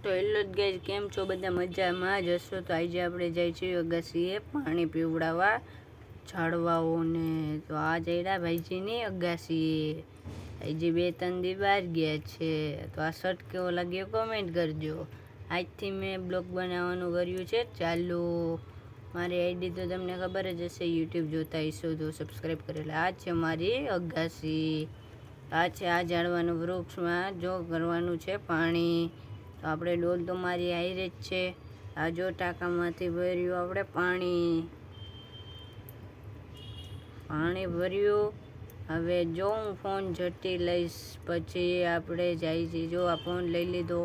તો hello guys, કેમ છો બધા? મજામાં જ હશો. તો આજે આપણે જાય છીએ અગાસીએ પાણી પીવડાવવા ઝાડવાઓને. તો આ જઈડા ભાઈજીની અગાસીએ. હજી 2-3 દી બહાર ગયા છે. તો આ શર્ટ કેવો લાગ્યો કોમેન્ટ કરજો. આજથી મેં બ્લોગ બનાવવાનું કર્યું છે ચાલુ. મારી આઈડી તો તમને ખબર જ હશે, યુટ્યુબ જોતા હશો તો સબસ્ક્રાઈબ કરેલા. આ છે મારી અગાસી. આ છે આ ઝાડવાનું વૃક્ષમાં જો કરવાનું છે પાણી. તો આપણે ડોલ તો મારી હાઈરે જ છે. આ જો ટાંકામાંથી ભર્યું આપણે પાણી ભર્યું. હવે જો હું ફોન ઝટી લઈશ પછી આપણે જાય છીએ. જો આ ફોન લઈ લીધો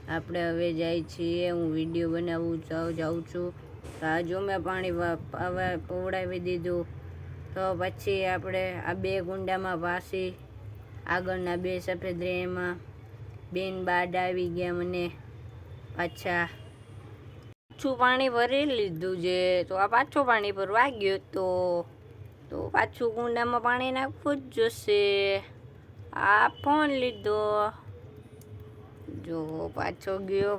આપણે, હવે જાય છીએ. હું વિડીયો બનાવું જાઉં છું. તો આ જો મેં પાણી હવે પીવડાવી દીધું. તો પછી આપણે આ 2 ગુંડામાં પાછી આગળના 2 સફેદ રહે એમાં બેન બાદ આવી ગયા મને પાછા. પાછું પાણી ભરી લીધું છે. તો આ પાછું પાણી ભરવા ગયો તો પાછું કુંડામાં પાણી નાખવું જ જોશે. આ ફોન લીધો જો પાછો ગયો.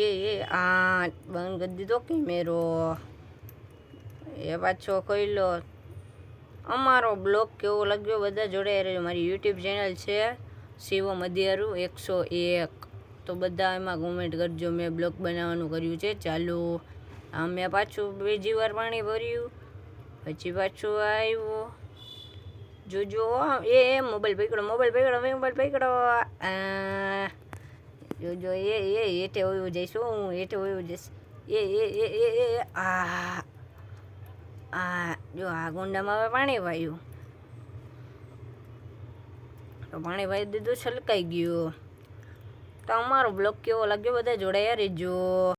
એ આ બંધ કરી દીધો કેમેરો. એ પાછો ખોલ્યો. અમારો બ્લોગ કેવો લાગ્યો બધા જોડે રહેજો. મારી યુટ્યુબ ચેનલ છે શિવમ અધિયારું 101. તો બધા એમાં કોમેન્ટ કરજો. મેં બ્લોગ બનાવવાનું કર્યું છે ચાલુ. આ મેં પાછું બીજી વાર પાણી ભર્યું પછી પાછું આવ્યું. જોજો એ મોબાઈલ પકડો. જોજો એ હેઠે હોયું જઈશ. હું હેઠે હોયું જઈશ. જો આ ગુંડામાં હવે પાણી વાયું. તો પાણી વાઈ દીધું, છલકાઈ ગયું. તો અમારો બ્લોગ કેવો લાગ્યો બધા જોડાયા રહેજો.